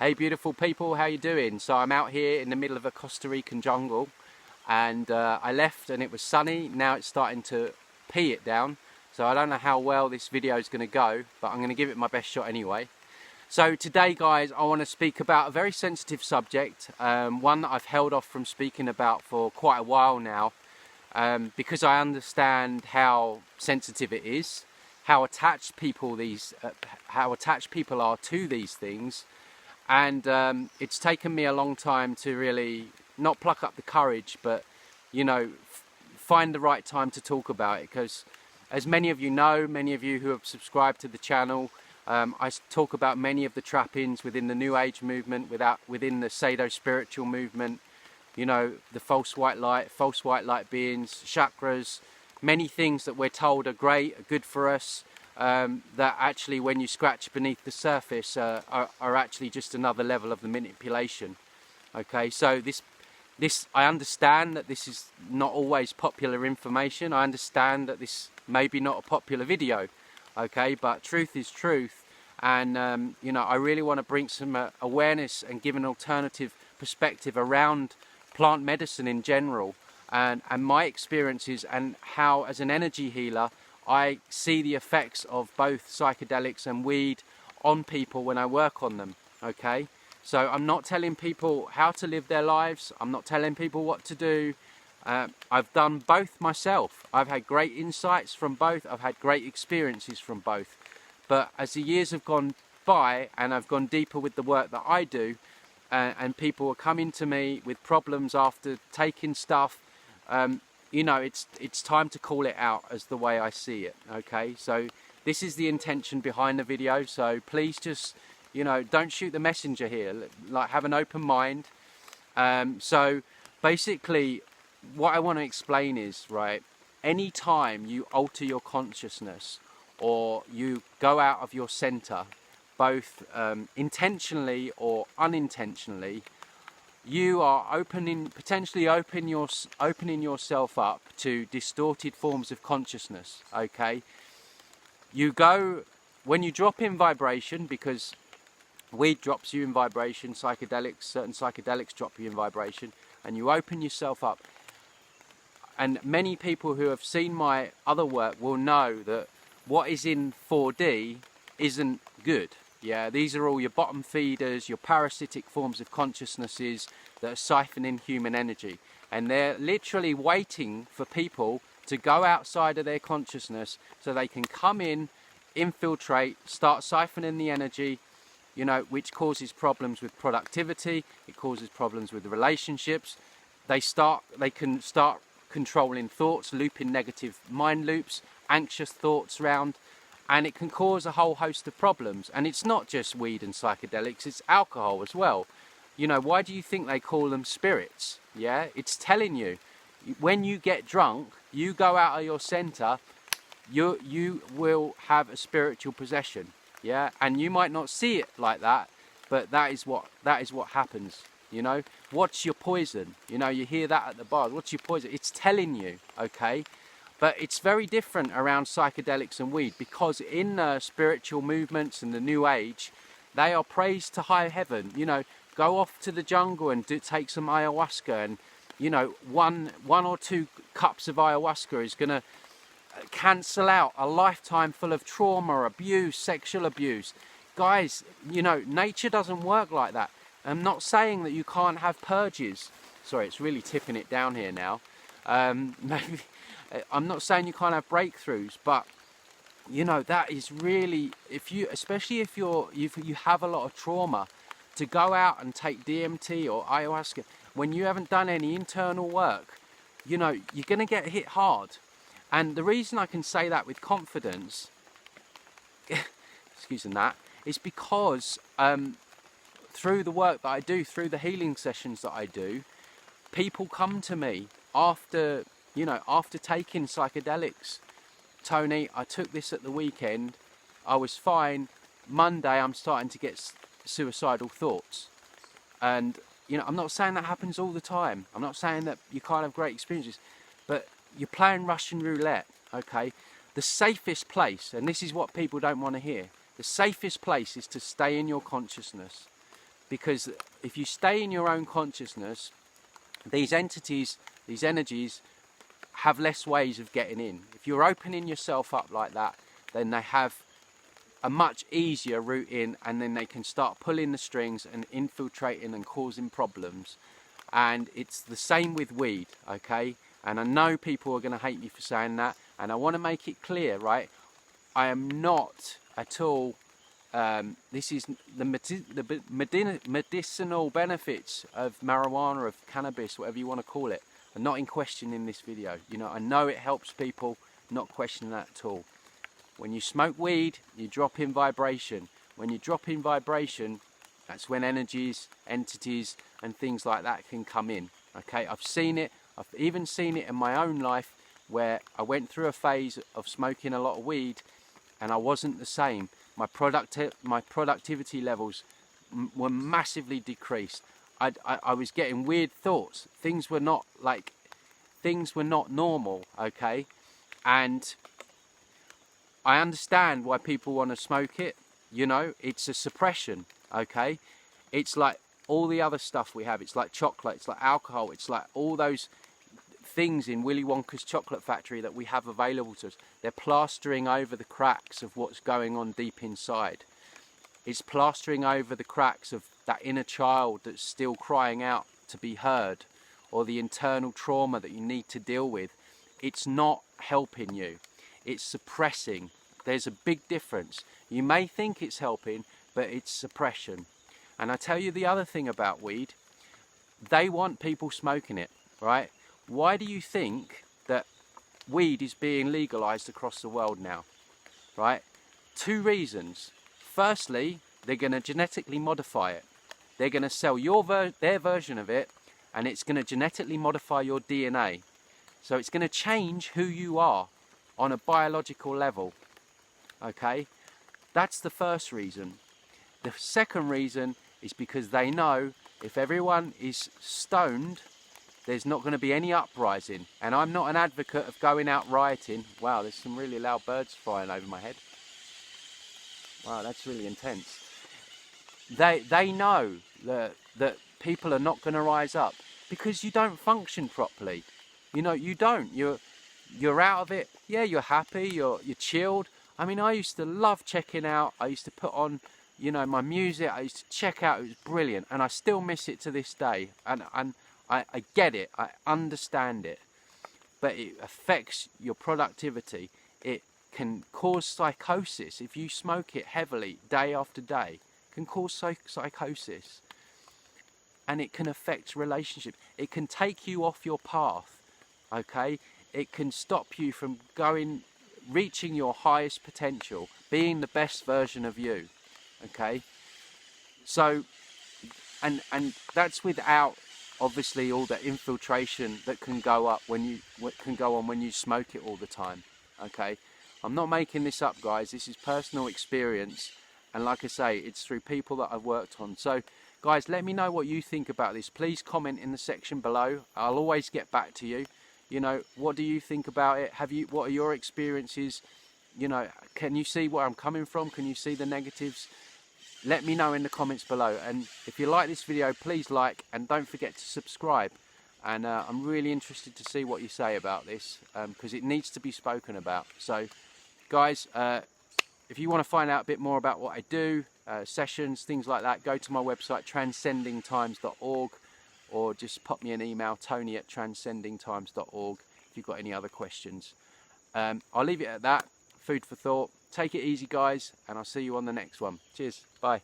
Hey beautiful people, how you doing? So I'm out here in the middle of a Costa Rican jungle, and I left and it was sunny. Now it's starting to pee it down, so I don't know how well this video is going to go, but I'm going to give it my best shot anyway. So today guys, I want to speak about a very sensitive subject, one that I've held off from speaking about for quite a while now, because I understand how sensitive it is, how attached people are to these things. And it's taken me a long time to really not pluck up the courage, but find the right time to talk about it, because as many of you know, many of you who have subscribed to the channel, I talk about many of the trappings within the New Age movement, within the pseudo-spiritual movement, the false white light beings, chakras, many things that we're told are great, are good for us, that actually when you scratch beneath the surface are actually just another level of the manipulation. Okay, so this I understand that this is not always popular information. I understand that this may be not a popular video, okay, but truth is truth. And I really want to bring some awareness and give an alternative perspective around plant medicine in general, and my experiences, and how as an energy healer I see the effects of both psychedelics and weed on people when I work on them, okay? So I'm not telling people how to live their lives, I'm not telling people what to do. I've done both myself. I've had great insights from both, I've had great experiences from both. But as the years have gone by and I've gone deeper with the work that I do, and people are coming to me with problems after taking stuff, it's time to call it out as the way I see it, okay? So this is the intention behind the video, so please just, don't shoot the messenger here, like have an open mind. So basically what I want to explain is, right, any time you alter your consciousness or you go out of your center, both intentionally or unintentionally, you are potentially opening yourself up to distorted forms of consciousness, okay? When you drop in vibration, because weed drops you in vibration, certain psychedelics drop you in vibration, and you open yourself up. And many people who have seen my other work will know that what is in 4D isn't good. Yeah, these are all your bottom feeders, your parasitic forms of consciousnesses that are siphoning human energy. And they're literally waiting for people to go outside of their consciousness so they can come in, infiltrate, start siphoning the energy, which causes problems with productivity, it causes problems with the relationships. They can start controlling thoughts, looping negative mind loops, anxious thoughts around. And it can cause a whole host of problems. And it's not just weed and psychedelics, it's alcohol as well. Why do you think they call them spirits? Yeah, it's telling you, when you get drunk, you go out of your center, you will have a spiritual possession. Yeah, and you might not see it like that, but that is what happens. What's your poison? You hear that at the bars. What's your poison? It's telling you, okay? But it's very different around psychedelics and weed, because in spiritual movements and the New Age, they are praised to high heaven. Go off to the jungle and take some ayahuasca, and one or two cups of ayahuasca is going to cancel out a lifetime full of trauma, abuse, sexual abuse. Guys, nature doesn't work like that. I'm not saying that you can't have purges. Sorry, it's really tipping it down here now. Maybe. I'm not saying you can't have breakthroughs, but that is really, especially if you have a lot of trauma, to go out and take DMT or ayahuasca when you haven't done any internal work, you're going to get hit hard. And the reason I can say that with confidence, excusing that, is because through the work that I do, through the healing sessions that I do, people come to me after taking psychedelics. Tony, I took this at the weekend, I was fine. Monday I'm starting to get suicidal thoughts. And I'm not saying that happens all the time. I'm not saying that you can't have great experiences, but you're playing Russian roulette, okay? The safest place, and this is what people don't want to hear, the safest place is to stay in your consciousness. because if you stay in your own consciousness, these entities, these energies have less ways of getting in. If you're opening yourself up like that, then they have a much easier route in, and then they can start pulling the strings and infiltrating and causing problems. And it's the same with weed, okay? And I know people are going to hate me for saying that, and I want to make it clear, right? I am not at all, this is the medicinal benefits of marijuana, of cannabis, whatever you want to call it, are not in question in this video. You know, I know it helps people, not questioning that at all. When you smoke weed, you drop in vibration. When you drop in vibration, that's when energies, entities, and things like that can come in. Okay, I've seen it. I've even seen it in my own life, where I went through a phase of smoking a lot of weed, and I wasn't the same. My productivity levels were massively decreased. I was getting weird thoughts. Things were not normal. Okay, and I understand why people want to smoke it. You know, it's a suppression, okay? It's like all the other stuff we have. It's like chocolate, it's like alcohol, it's like all those things in Willy Wonka's chocolate factory that we have available to us. They're plastering over the cracks of what's going on deep inside. It's plastering over the cracks of that inner child that's still crying out to be heard, or the internal trauma that you need to deal with. It's not helping you. It's suppressing. There's a big difference. You may think it's helping, but it's suppression. And I tell you the other thing about weed, they want people smoking it, right? Why do you think that weed is being legalized across the world now, right? 2 reasons. Firstly, they're going to genetically modify it. They're going to sell their version of it, and it's going to genetically modify your DNA. So it's going to change who you are on a biological level, okay? That's the first reason. The second reason is because they know if everyone is stoned, there's not going to be any uprising. And I'm not an advocate of going out rioting. Wow, there's some really loud birds flying over my head. Wow, that's really intense. They know that people are not going to rise up because you don't function properly. You know, you don't. You're out of it. Yeah, you're happy, you're chilled. I mean, I used to love checking out. I used to put on, you know, my music. I used to check out. It was brilliant, and I still miss it to this day. And I get it. I understand it. But it affects your productivity. It can cause psychosis if you smoke it heavily day after day. It can cause psychosis, and it can affect relationships. It can take you off your path. Okay. It can stop you from reaching your highest potential, being the best version of you, okay? So, and that's without obviously all the infiltration that can go on when you smoke it all the time, okay? I'm not making this up, guys. This is personal experience, and like I say, it's through people that I've worked on. So, guys, let me know what you think about this. Please comment in the section below. I'll always get back to you. You know, what do you think about it? What are your experiences? You know, can you see where I'm coming from? Can you see the negatives? Let me know in the comments below. And if you like this video, please like, and don't forget to subscribe. And I'm really interested to see what you say about this, because it needs to be spoken about. So, guys, if you want to find out a bit more about what I do, sessions, things like that, go to my website, transcendingtimes.org. Or just pop me an email, tony@transcendingtimes.org, if you've got any other questions. I'll leave it at that. Food for thought. Take it easy, guys, and I'll see you on the next one. Cheers. Bye.